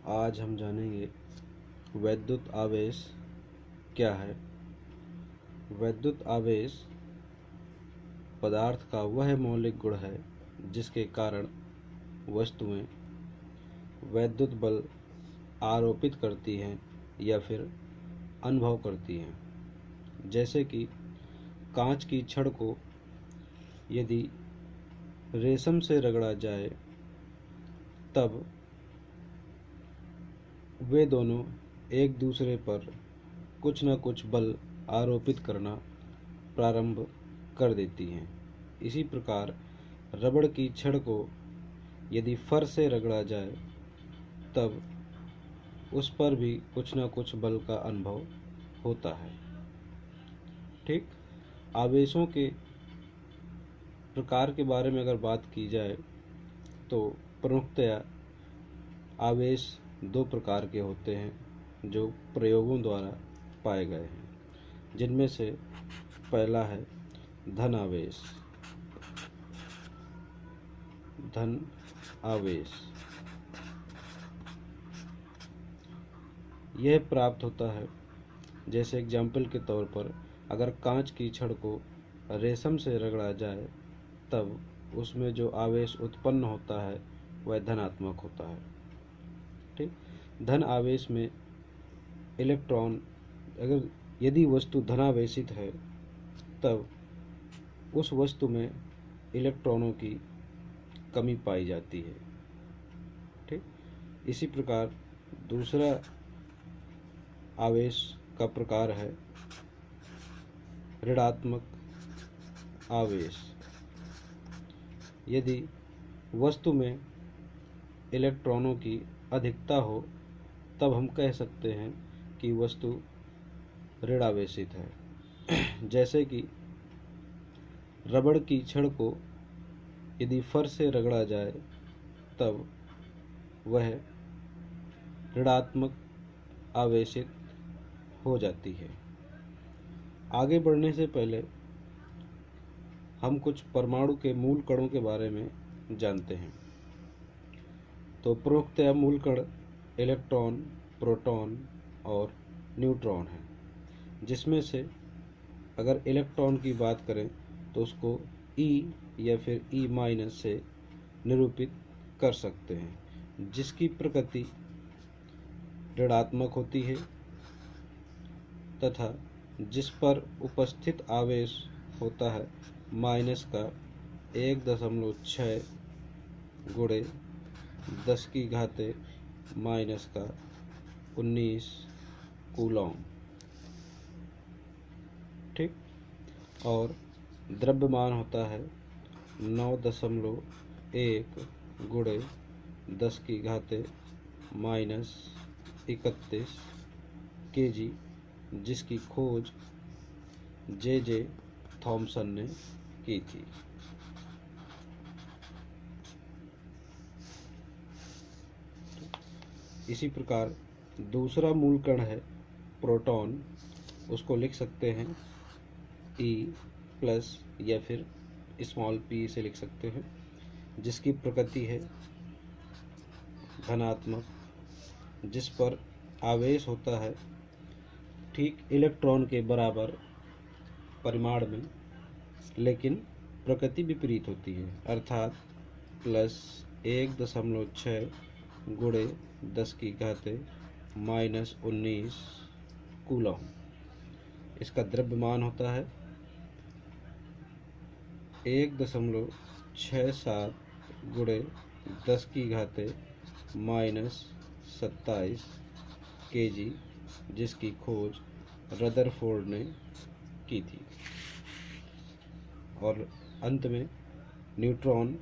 आज हम जानेंगे वैद्युत आवेश क्या है। वैद्युत आवेश पदार्थ का वह मौलिक गुण है जिसके कारण वस्तुएं वैद्युत बल आरोपित करती हैं या फिर अनुभव करती हैं। जैसे कि कांच की छड़ को यदि रेशम से रगड़ा जाए तब वे दोनों एक दूसरे पर कुछ न कुछ बल आरोपित करना प्रारंभ कर देती हैं। इसी प्रकार रबड़ की छड़ को यदि फर से रगड़ा जाए तब उस पर भी कुछ न कुछ बल का अनुभव होता है। ठीक, आवेशों के प्रकार के बारे में अगर बात की जाए तो प्रमुखतया आवेश दो प्रकार के होते हैं जो प्रयोगों द्वारा पाए गए हैं, जिनमें से पहला है धन आवेश। धन आवेश यह प्राप्त होता है, जैसे एग्जाम्पल के तौर पर अगर कांच की छड़ को रेशम से रगड़ा जाए तब उसमें जो आवेश उत्पन्न होता है वह धनात्मक होता है। ठीक, धन आवेश में इलेक्ट्रॉन यदि वस्तु धनावेशित है तब उस वस्तु में इलेक्ट्रॉनों की कमी पाई जाती है। ठीक, इसी प्रकार दूसरा आवेश का प्रकार है ऋणात्मक आवेश। यदि वस्तु में इलेक्ट्रॉनों की अधिकता हो तब हम कह सकते हैं कि वस्तु ऋणावेशित है। जैसे कि रबड़ की छड़ को यदि फर से रगड़ा जाए तब वह ऋणात्मक आवेशित हो जाती है। आगे बढ़ने से पहले हम कुछ परमाणु के मूल कणों के बारे में जानते हैं। तो प्रमुखतया मूल कण इलेक्ट्रॉन, प्रोटॉन और न्यूट्रॉन हैं, जिसमें से अगर इलेक्ट्रॉन की बात करें तो उसको E या फिर E- से निरूपित कर सकते हैं, जिसकी प्रकृति ऋणात्मक होती है तथा जिस पर उपस्थित आवेश होता है माइनस का 1.6 गुणे 10⁻⁻⁹ कूलॉम। ठीक, और द्रव्यमान होता है 9.1 गुणे 10⁻31 kg, जिसकी खोज J.J. थॉमसन ने की थी। इसी प्रकार दूसरा मूल कण है प्रोटॉन। उसको लिख सकते हैं E+ या फिर p से लिख सकते हैं, जिसकी प्रकृति है धनात्मक, जिस पर आवेश होता है ठीक इलेक्ट्रॉन के बराबर परिमाण में, लेकिन प्रकृति विपरीत होती है, अर्थात +1.6 गुणे 10⁻⁻19 कूलॉम। इसका द्रव्यमान होता है 1.67 गुणे 10⁻⁻27 kg, जिसकी खोज रदरफोर्ड ने की थी। और अंत में न्यूट्रॉन,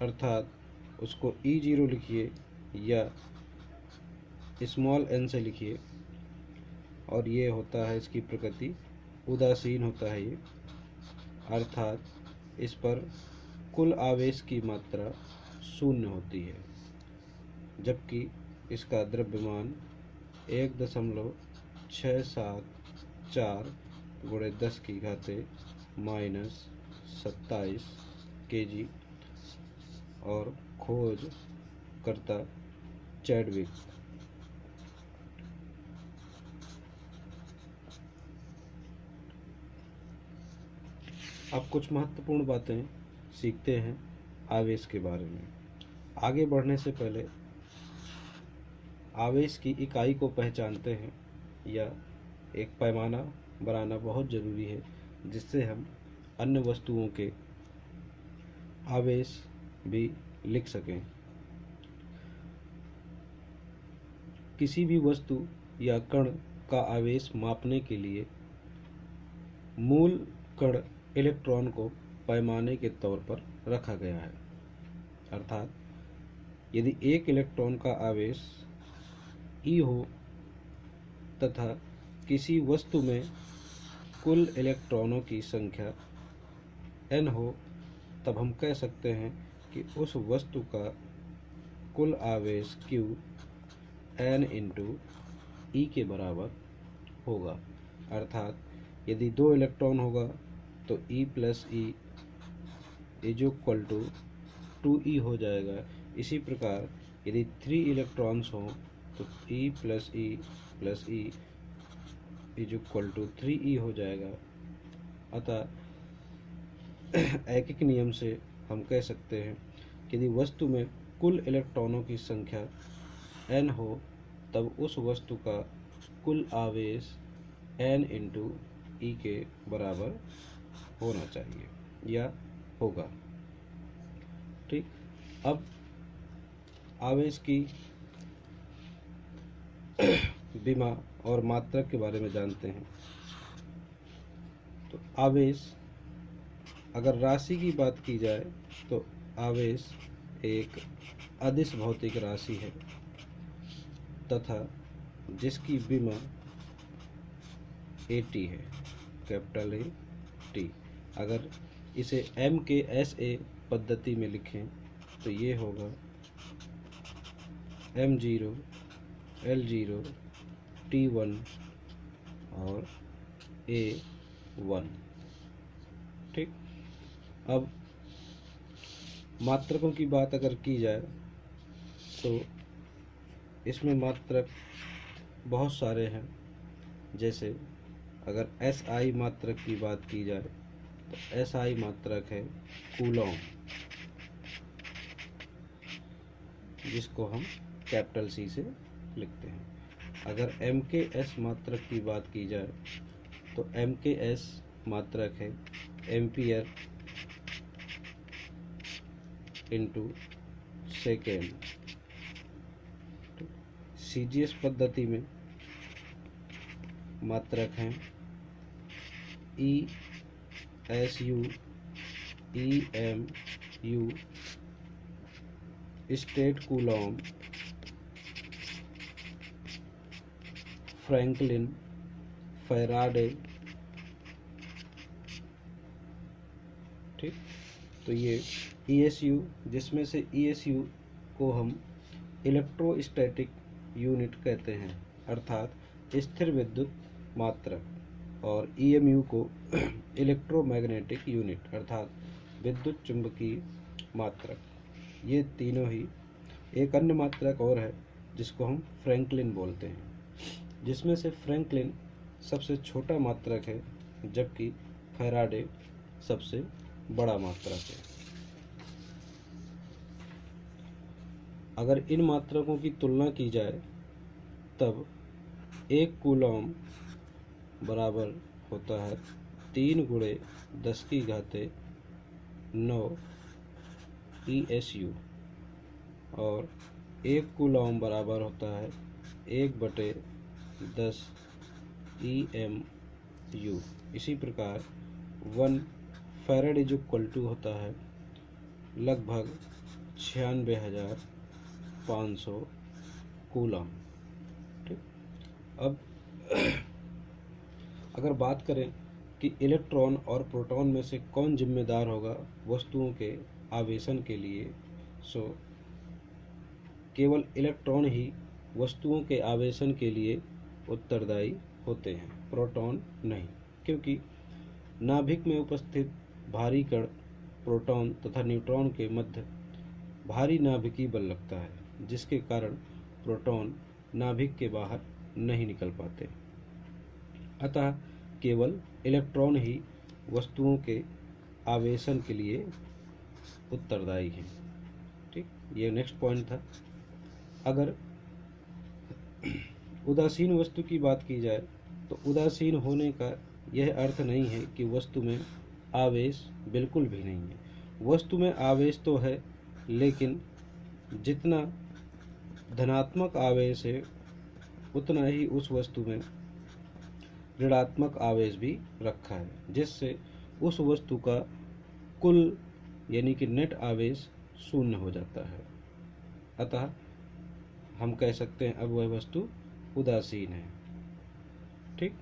अर्थात उसको E0 लिखिए या n से लिखिए, और ये होता है, इसकी प्रकृति उदासीन होता है ये, अर्थात इस पर कुल आवेश की मात्रा 0 होती है, जबकि इसका द्रव्यमान 1.674 गुणे 10⁻⁻27 kg और खोज करता चैडविक। अब कुछ महत्वपूर्ण बातें सीखते हैं आवेश के बारे में। आगे बढ़ने से पहले आवेश की इकाई को पहचानते हैं या एक पैमाना बनाना बहुत ज़रूरी है, जिससे हम अन्य वस्तुओं के आवेश भी लिख सकें। किसी भी वस्तु या कण का आवेश मापने के लिए मूल कण इलेक्ट्रॉन को पैमाने के तौर पर रखा गया है। अर्थात यदि एक इलेक्ट्रॉन का आवेश E हो तथा किसी वस्तु में कुल इलेक्ट्रॉनों की संख्या n हो, तब हम कह सकते हैं कि उस वस्तु का कुल आवेश Q n × E के बराबर होगा। अर्थात यदि 2 इलेक्ट्रॉन होगा तो E + E = 2E हो जाएगा। इसी प्रकार यदि 3 इलेक्ट्रॉन्स हों तो E + E + E = 3E हो जाएगा। अतः ऐकिक नियम से हम कह सकते हैं कि यदि वस्तु में कुल इलेक्ट्रॉनों की संख्या n हो, तब उस वस्तु का कुल आवेश n × E के बराबर होना चाहिए या होगा। ठीक। अब आवेश की विमा और मात्रक के बारे में जानते हैं। तो आवेश, अगर राशि की बात की जाए तो आवेश एक अदिश भौतिक राशि है तथा जिसकी विमा AT है, कैपिटल AT। अगर इसे MKSA पद्धति में लिखें तो ये होगा M0 L0 T1 और A1। ठीक। अब मात्रकों की बात अगर की जाए तो इसमें मात्रक बहुत सारे हैं। जैसे अगर SI मात्रक की बात की जाए तो SI मात्रक है कूलॉम, जिसको हम कैपिटल C से लिखते हैं। अगर MKS मात्रक की बात की जाए तो MKS मात्रक है एम्पियर × सेकेंड। CGS पद्धति में मात्रक हैं ESU EMU, state Coulomb, Franklin, Faraday. ठीक। तो ये ESU, जिसमें से ESU को हम इलेक्ट्रोस्टैटिक यूनिट कहते हैं, अर्थात स्थिर विद्युत मात्रक, और EMU को इलेक्ट्रोमैग्नेटिक यूनिट अर्थात विद्युत चुंबकीय मात्रक। ये तीनों ही। एक अन्य मात्रक और है जिसको हम फ्रैंकलिन बोलते हैं, जिसमें से फ्रैंकलिन सबसे छोटा मात्रक है जबकि फैराडे सबसे बड़ा मात्रक है। अगर इन मात्रकों की तुलना की जाए तब एक कूलॉम बराबर होता है 3 × 10⁻9 ESU और एक कूलॉम बराबर होता है 1/10 EMU। इसी प्रकार 1 फैराड = होता है लगभग 96,500 कूलॉम। ठीक। अब अगर बात करें कि इलेक्ट्रॉन और प्रोटॉन में से कौन जिम्मेदार होगा वस्तुओं के आवेशन के लिए, सो केवल इलेक्ट्रॉन ही वस्तुओं के आवेशन के लिए उत्तरदायी होते हैं, प्रोटॉन नहीं। क्योंकि नाभिक में उपस्थित भारी कण प्रोटॉन तथा न्यूट्रॉन के मध्य भारी नाभिकीय बल लगता है, जिसके कारण प्रोटॉन नाभिक के बाहर नहीं निकल पाते। अतः केवल इलेक्ट्रॉन ही वस्तुओं के आवेशन के लिए उत्तरदायी हैं। ठीक, ये नेक्स्ट पॉइंट था। अगर उदासीन वस्तु की बात की जाए तो उदासीन होने का यह अर्थ नहीं है कि वस्तु में आवेश बिल्कुल भी नहीं है। वस्तु में आवेश तो है, लेकिन जितना धनात्मक आवेश है उतना ही उस वस्तु में ऋणात्मक आवेश भी रखा है, जिससे उस वस्तु का कुल यानी कि नेट आवेश शून्य हो जाता है। अतः हम कह सकते हैं अब वह वस्तु उदासीन है। ठीक,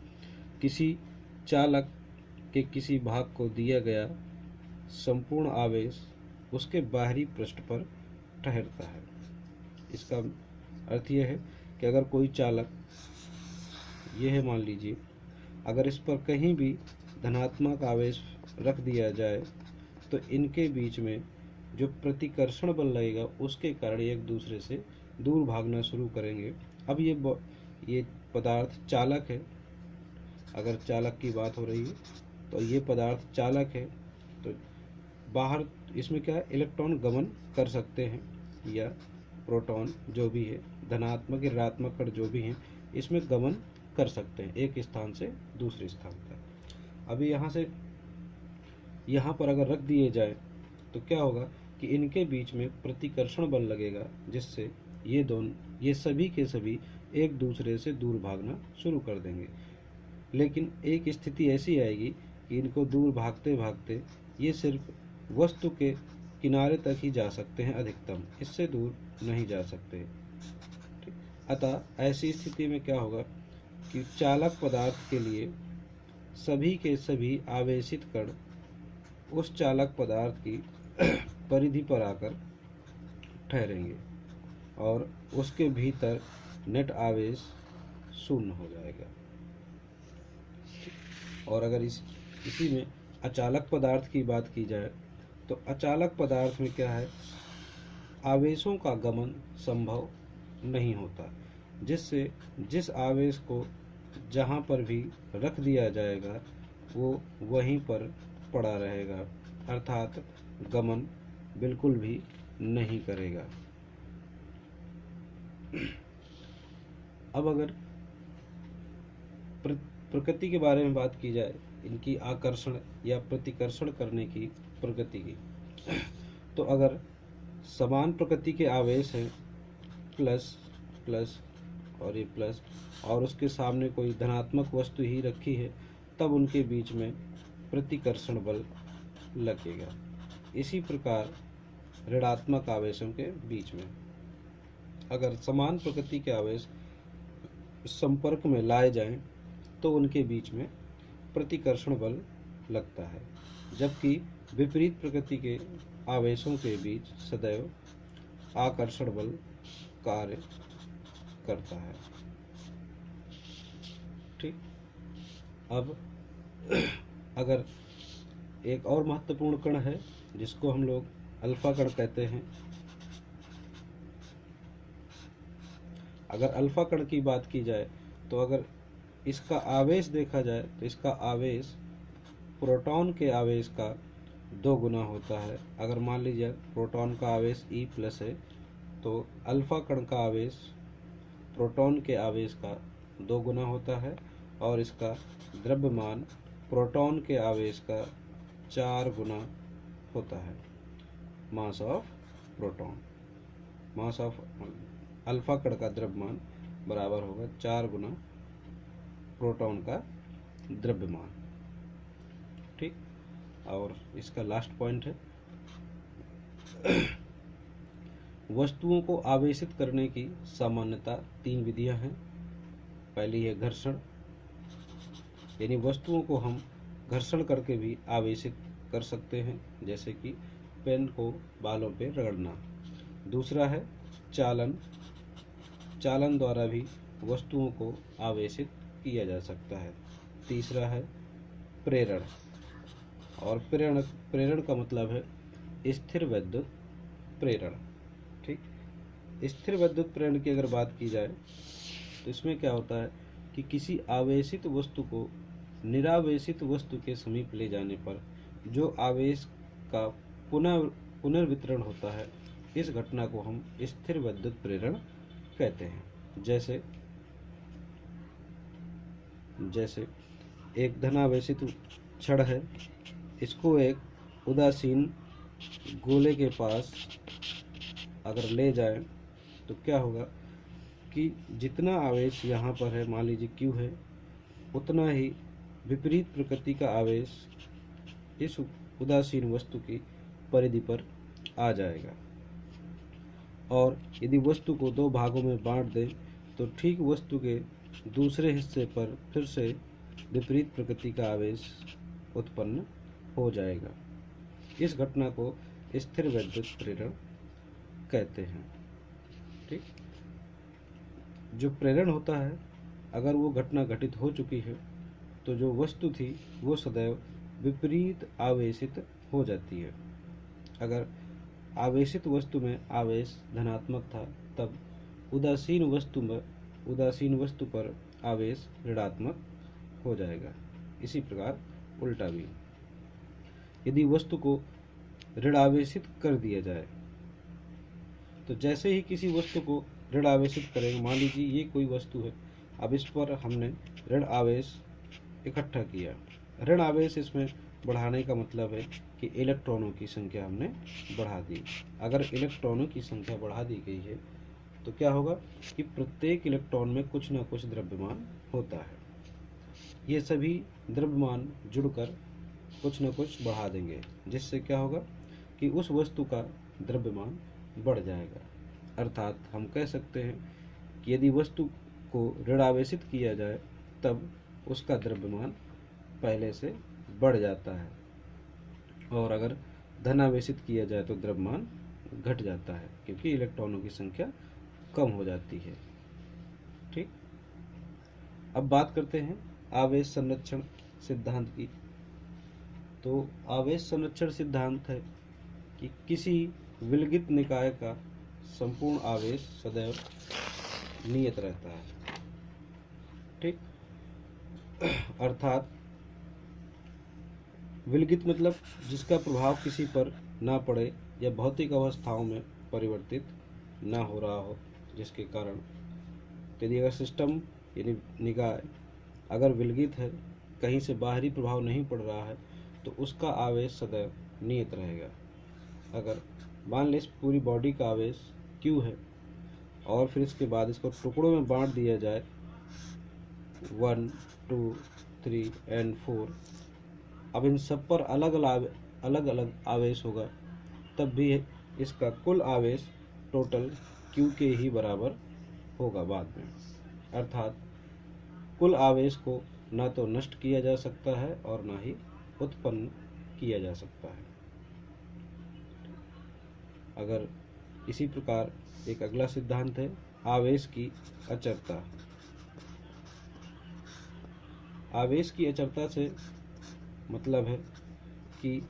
किसी चालक के किसी भाग को दिया गया संपूर्ण आवेश उसके बाहरी पृष्ठ पर ठहरता है। इसका अर्थ यह है कि अगर कोई चालक, यह है मान लीजिए, अगर इस पर कहीं भी धनात्मक आवेश रख दिया जाए तो इनके बीच में जो प्रतिकर्षण बल लगेगा उसके कारण एक दूसरे से दूर भागना शुरू करेंगे। अब ये पदार्थ चालक है। अगर चालक की बात हो रही है तो ये पदार्थ चालक है, तो बाहर इसमें क्या है, इलेक्ट्रॉन गमन कर सकते हैं या प्रोटॉन जो भी है, धनात्मक या ऋणात्मक कण जो भी हैं, इसमें गमन कर सकते हैं एक स्थान से दूसरे स्थान पर। अभी यहाँ पर अगर रख दिए जाए तो क्या होगा कि इनके बीच में प्रतिकर्षण बल लगेगा, जिससे ये सभी के सभी एक दूसरे से दूर भागना शुरू कर देंगे। लेकिन एक स्थिति ऐसी आएगी कि इनको दूर भागते भागते ये सिर्फ वस्तु के किनारे तक ही जा सकते हैं अधिकतम, इससे दूर नहीं जा सकते। ठीक, अतः ऐसी स्थिति में क्या होगा कि चालक पदार्थ के लिए सभी के सभी आवेशित कण उस चालक पदार्थ की परिधि पर आकर ठहरेंगे और उसके भीतर नेट आवेश शून्य हो जाएगा। और अगर इसी में अचालक पदार्थ की बात की जाए तो अचालक पदार्थ में क्या है, आवेशों का गमन संभव नहीं होता, जिससे जिस आवेश को जहाँ पर भी रख दिया जाएगा वो वहीं पर पड़ा रहेगा, अर्थात गमन बिल्कुल भी नहीं करेगा। अब अगर प्रकृति के बारे में बात की जाए, इनकी आकर्षण या प्रतिकर्षण करने की प्रकृति की, तो अगर समान प्रकृति के आवेश हैं, प्लस प्लस और ये प्लस, और उसके सामने कोई धनात्मक वस्तु ही रखी है, तब उनके बीच में प्रतिकर्षण बल लगेगा। इसी प्रकार ऋणात्मक आवेशों के बीच में अगर समान प्रकृति के आवेश संपर्क में लाए जाएं तो उनके बीच में प्रतिकर्षण बल लगता है, जबकि विपरीत प्रकृति के आवेशों के बीच सदैव आकर्षण बल कार्य करता है। ठीक, अब अगर एक और महत्वपूर्ण कण है जिसको हम लोग अल्फा कण कहते हैं। अगर अल्फा कण की बात की जाए तो अगर इसका आवेश देखा जाए तो इसका आवेश प्रोटॉन के आवेश का 2 गुना होता है। अगर मान लीजिए प्रोटॉन का आवेश E+ है तो अल्फा कण का आवेश प्रोटॉन के आवेश का 2 गुना होता है और इसका द्रव्यमान प्रोटॉन के आवेश का 4 गुना होता है। Mass of proton, mass of alpha कण का द्रव्यमान बराबर होगा 4 गुना प्रोटॉन का द्रव्यमान। ठीक, और इसका लास्ट पॉइंट है वस्तुओं को आवेशित करने की सामान्यतः 3 विधियां हैं। पहली है घर्षण, यानी वस्तुओं को हम घर्षण करके भी आवेशित कर सकते हैं, जैसे कि पेन को बालों पे रगड़ना। दूसरा है चालन, चालन द्वारा भी वस्तुओं को आवेशित किया जा सकता है। तीसरा है प्रेरण, और प्रेरण का मतलब है स्थिर वैद्युत प्रेरण। ठीक, स्थिर विद्युत प्रेरण की अगर बात की जाए तो इसमें क्या होता है कि किसी आवेशित वस्तु को निरावेशित वस्तु के समीप ले जाने पर जो आवेश का पुनर्वितरण होता है, इस घटना को हम स्थिर विद्युत प्रेरण कहते हैं। जैसे एक धनावेशित छड़ है, इसको एक उदासीन गोले के पास अगर ले जाए तो क्या होगा कि जितना आवेश यहाँ पर है, मान लीजिए Q है, उतना ही विपरीत प्रकृति का आवेश इस उदासीन वस्तु की परिधि पर आ जाएगा। और यदि वस्तु को दो भागों में बांट दें तो ठीक वस्तु के दूसरे हिस्से पर फिर से विपरीत प्रकृति का आवेश उत्पन्न हो जाएगा। इस घटना को स्थिर विद्युत प्रेरण कहते हैं। ठीक, जो प्रेरण होता है, अगर वो घटना घटित हो चुकी है तो जो वस्तु थी वो सदैव विपरीत आवेशित हो जाती है। अगर आवेशित वस्तु में आवेश धनात्मक था तब उदासीन वस्तु पर आवेश ऋणात्मक हो जाएगा। इसी प्रकार उल्टा भी, यदि वस्तु को ऋणावेशित कर दिया जाए तो जैसे ही किसी वस्तु को ऋण आवेशित करेंगे, मान लीजिए ये कोई वस्तु है, अब इस पर हमने ऋण आवेश इकट्ठा किया। ऋण आवेश इसमें बढ़ाने का मतलब है कि इलेक्ट्रॉनों की संख्या हमने बढ़ा दी। अगर इलेक्ट्रॉनों की संख्या बढ़ा दी गई है तो क्या होगा कि प्रत्येक इलेक्ट्रॉन में कुछ न कुछ द्रव्यमान होता है। ये सभी द्रव्यमान जुड़कर कुछ न कुछ बढ़ा देंगे, जिससे क्या होगा कि उस वस्तु का द्रव्यमान बढ़ जाएगा। अर्थात हम कह सकते हैं कि यदि वस्तु को ऋणावेशित किया जाए तब उसका द्रव्यमान पहले से बढ़ जाता है, और अगर धनावेशित किया जाए तो द्रव्यमान घट जाता है, क्योंकि इलेक्ट्रॉनों की संख्या कम हो जाती है। ठीक, अब बात करते हैं आवेश संरक्षण सिद्धांत की। तो आवेश संरक्षण सिद्धांत है कि किसी विलगित निकाय का संपूर्ण आवेश सदैव नियत रहता है। ठीक, अर्थात विलगित मतलब जिसका प्रभाव किसी पर ना पड़े या भौतिक अवस्थाओं में परिवर्तित ना हो रहा हो, जिसके कारण यदि अगर सिस्टम यानी निकाय अगर विलगित है, कहीं से बाहरी प्रभाव नहीं पड़ रहा है, तो उसका आवेश सदैव नियत रहेगा। अगर मान लें पूरी बॉडी का आवेश Q है और फिर इसके बाद इसको टुकड़ों में बांट दिया जाए 1, 2, 3 and 4, अब इन सब पर अलग अलग आवेश होगा, तब भी इसका कुल आवेश टोटल Q के ही बराबर होगा बाद में। अर्थात कुल आवेश को ना तो नष्ट किया जा सकता है और ना ही उत्पन्न किया जा सकता है। अगर इसी प्रकार एक अगला सिद्धांत है आवेश की अचरता। आवेश की अचरता से मतलब है कि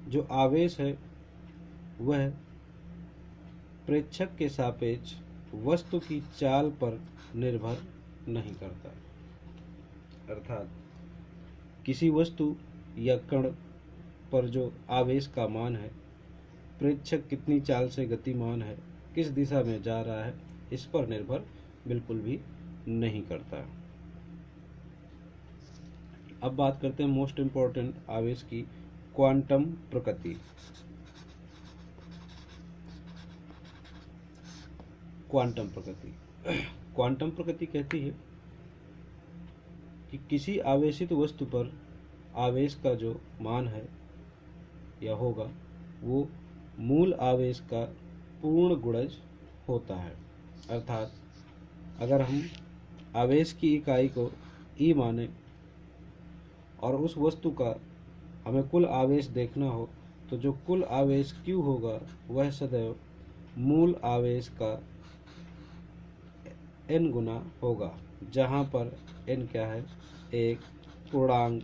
जो आवेश है वह प्रेक्षक के सापेक्ष वस्तु की चाल पर निर्भर नहीं करता। अर्थात किसी वस्तु या कण पर जो आवेश का मान है, प्रेक्षक कितनी चाल से गतिमान है, किस दिशा में जा रहा है, इस पर निर्भर बिल्कुल भी नहीं करता। अब बात करते हैं मोस्ट इम्पोर्टेंट आवेश की, क्वांटम प्रकृति। क्वांटम प्रकृति कहती है कि किसी आवेशित वस्तु पर आवेश का जो मान है या होगा वो मूल आवेश का पूर्ण गुणज होता है। अर्थात अगर हम आवेश की इकाई को E माने और उस वस्तु का हमें कुल आवेश देखना हो, तो जो कुल आवेश Q होगा वह सदैव मूल आवेश का n गुना होगा, जहाँ पर n क्या है, एक पूर्णांक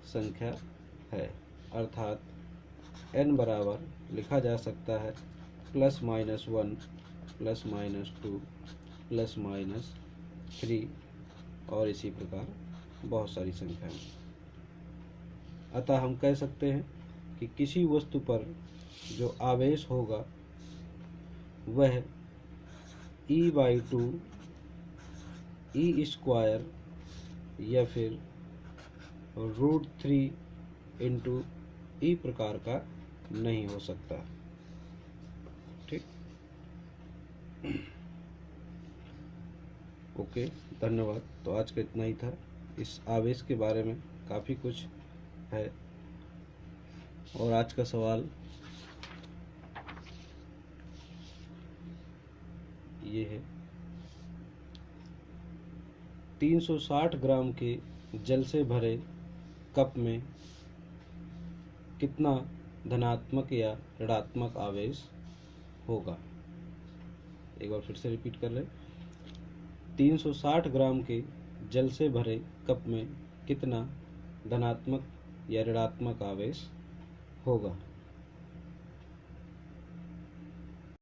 संख्या है। अर्थात n बराबर लिखा जा सकता है +-1 +-2 +-3 और इसी प्रकार बहुत सारी संख्याएं। अतः हम कह सकते हैं कि किसी वस्तु पर जो आवेश होगा वह e/2 e² या फिर √3 × e प्रकार का नहीं हो सकता। ठीक, ओके, धन्यवाद। तो आज का इतना ही था। इस आवेश के बारे में काफ़ी कुछ है। और आज का सवाल ये है, 360 ग्राम के जल से भरे कप में कितना धनात्मक या ऋणात्मक आवेश होगा। एक बार फिर से रिपीट कर लें। 360 ग्राम के जल से भरे कप में कितना धनात्मक या ऋणात्मक आवेश होगा।